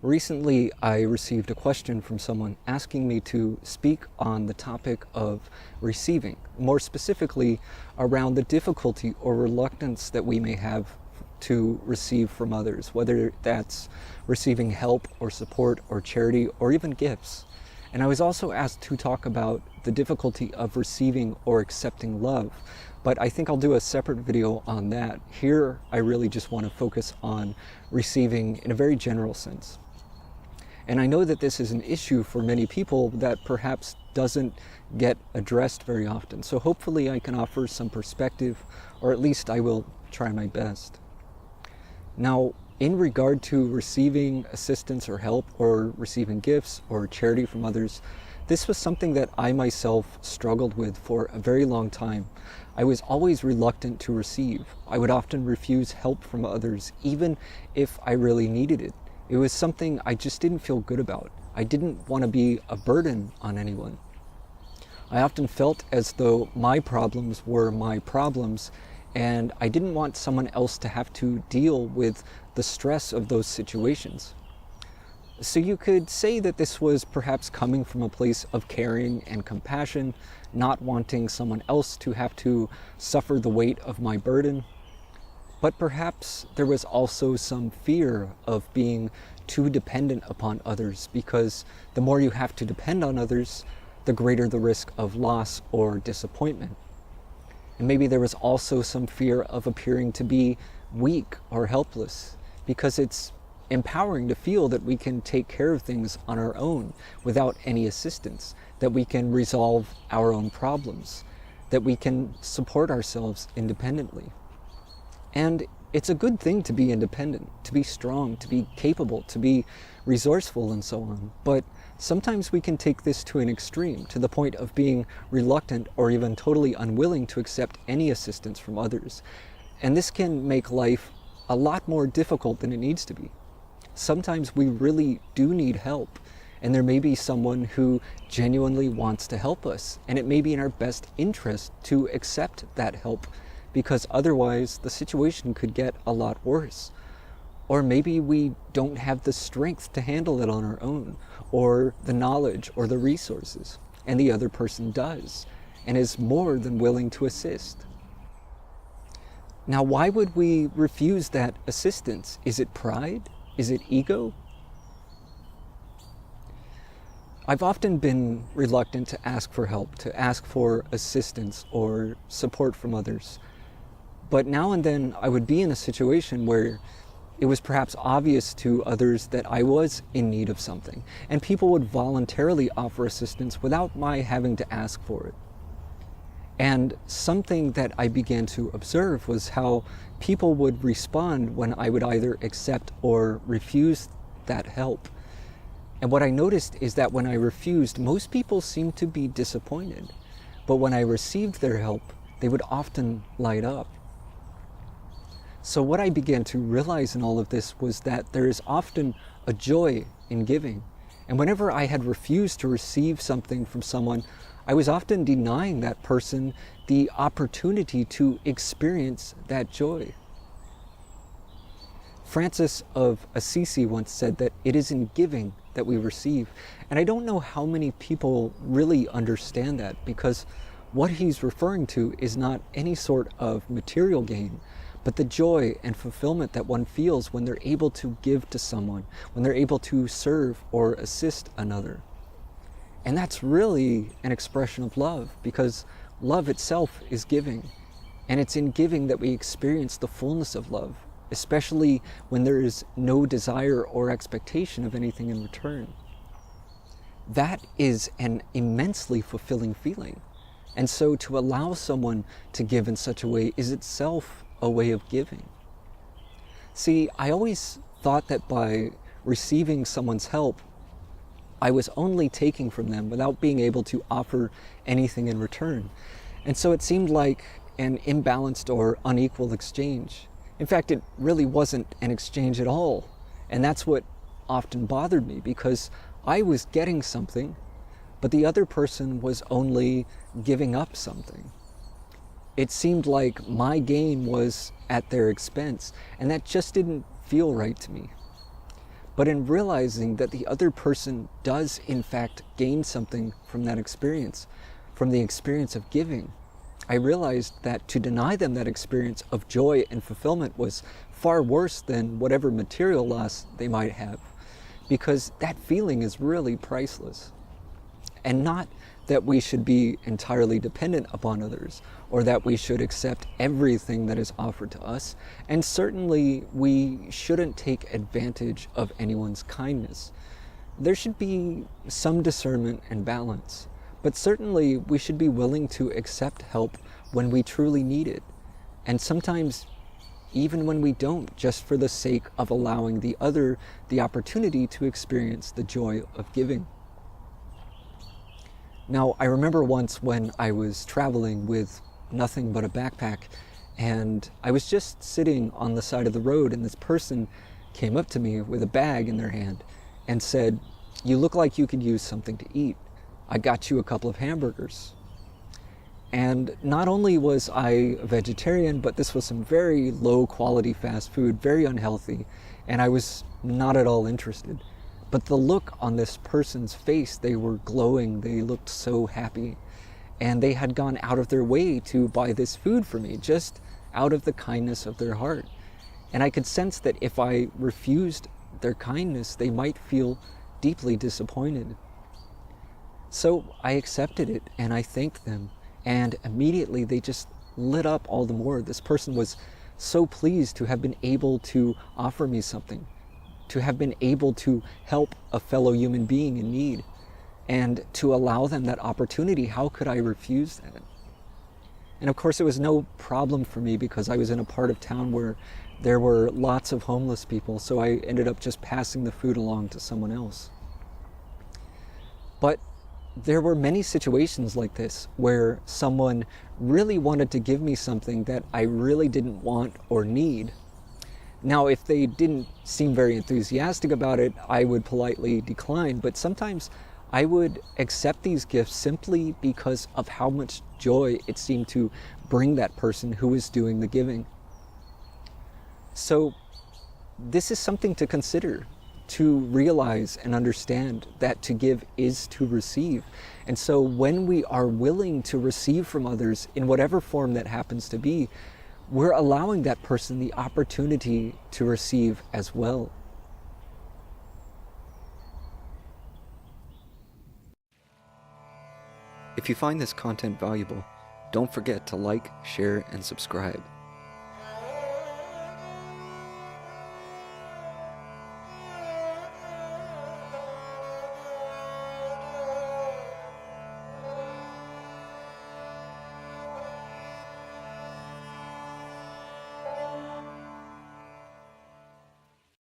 Recently, I received a question from someone asking me to speak on the topic of receiving, more specifically around the difficulty or reluctance that we may have to receive from others, whether that's receiving help or support or charity or even gifts. And I was also asked to talk about the difficulty of receiving or accepting love, but I think I'll do a separate video on that. Here, I really just want to focus on receiving in a very general sense. And I know that this is an issue for many people that perhaps doesn't get addressed very often. So hopefully I can offer some perspective, or at least I will try my best. Now, in regard to receiving assistance or help, or receiving gifts or charity from others, this was something that I myself struggled with for a very long time. I was always reluctant to receive. I would often refuse help from others, even if I really needed it. It was something I just didn't feel good about. I didn't want to be a burden on anyone. I often felt as though my problems were my problems, and I didn't want someone else to have to deal with the stress of those situations. So you could say that this was perhaps coming from a place of caring and compassion, not wanting someone else to have to suffer the weight of my burden. But perhaps there was also some fear of being too dependent upon others, because the more you have to depend on others, the greater the risk of loss or disappointment. And maybe there was also some fear of appearing to be weak or helpless, because it's empowering to feel that we can take care of things on our own without any assistance, that we can resolve our own problems, that we can support ourselves independently. And it's a good thing to be independent, to be strong, to be capable, to be resourceful and so on. But sometimes we can take this to an extreme, to the point of being reluctant or even totally unwilling to accept any assistance from others. And this can make life a lot more difficult than it needs to be. Sometimes we really do need help, and there may be someone who genuinely wants to help us, and it may be in our best interest to accept that help, because otherwise the situation could get a lot worse. Or maybe we don't have the strength to handle it on our own, or the knowledge or the resources, and the other person does, and is more than willing to assist. Now, why would we refuse that assistance? Is it pride? Is it ego? I've often been reluctant to ask for help, to ask for assistance or support from others. But now and then I would be in a situation where it was perhaps obvious to others that I was in need of something, and people would voluntarily offer assistance without my having to ask for it. And something that I began to observe was how people would respond when I would either accept or refuse that help. And what I noticed is that when I refused, most people seemed to be disappointed. But when I received their help, they would often light up. So what I began to realize in all of this was that there is often a joy in giving. And whenever I had refused to receive something from someone, I was often denying that person the opportunity to experience that joy. Francis of Assisi once said that it is in giving that we receive. And I don't know how many people really understand that, because what he's referring to is not any sort of material gain, but the joy and fulfillment that one feels when they're able to give to someone, when they're able to serve or assist another. And that's really an expression of love, because love itself is giving. And it's in giving that we experience the fullness of love, especially when there is no desire or expectation of anything in return. That is an immensely fulfilling feeling. And so to allow someone to give in such a way is itself a way of giving. See, I always thought that by receiving someone's help, I was only taking from them without being able to offer anything in return. And so it seemed like an imbalanced or unequal exchange. In fact, it really wasn't an exchange at all. And that's what often bothered me, because I was getting something, but the other person was only giving up something. It seemed like my gain was at their expense, and that just didn't feel right to me. but in realizing that the other person does in fact gain something from that experience, from the experience of giving, I realized that to deny them that experience of joy and fulfillment was far worse than whatever material loss they might have, because that feeling is really priceless. And not that we should be entirely dependent upon others, or that we should accept everything that is offered to us. And certainly we shouldn't take advantage of anyone's kindness. There should be some discernment and balance, but certainly we should be willing to accept help when we truly need it. And sometimes even when we don't, just for the sake of allowing the other the opportunity to experience the joy of giving. Now, I remember once when I was traveling with nothing but a backpack, and I was just sitting on the side of the road, and this person came up to me with a bag in their hand and said, "You look like you could use something to eat. I got you a couple of hamburgers." And not only was I a vegetarian, but this was some very low quality fast food, very unhealthy, and I was not at all interested. But the look on this person's face, they were glowing, they looked so happy. And they had gone out of their way to buy this food for me, just out of the kindness of their heart. And I could sense that if I refused their kindness, they might feel deeply disappointed. So I accepted it and I thanked them. And immediately they just lit up all the more. This person was so pleased to have been able to offer me something, to have been able to help a fellow human being in need, and to allow them that opportunity. How could I refuse that? And of course it was no problem for me because I was in a part of town where there were lots of homeless people, so I ended up just passing the food along to someone else. But there were many situations like this where someone really wanted to give me something that I really didn't want or need. Now, if they didn't seem very enthusiastic about it, I would politely decline, but sometimes I would accept these gifts simply because of how much joy it seemed to bring that person who was doing the giving. So this is something to consider, to realize and understand that to give is to receive. And so when we are willing to receive from others in whatever form that happens to be, we're allowing that person the opportunity to receive as well. If you find this content valuable, don't forget to like, share, and subscribe.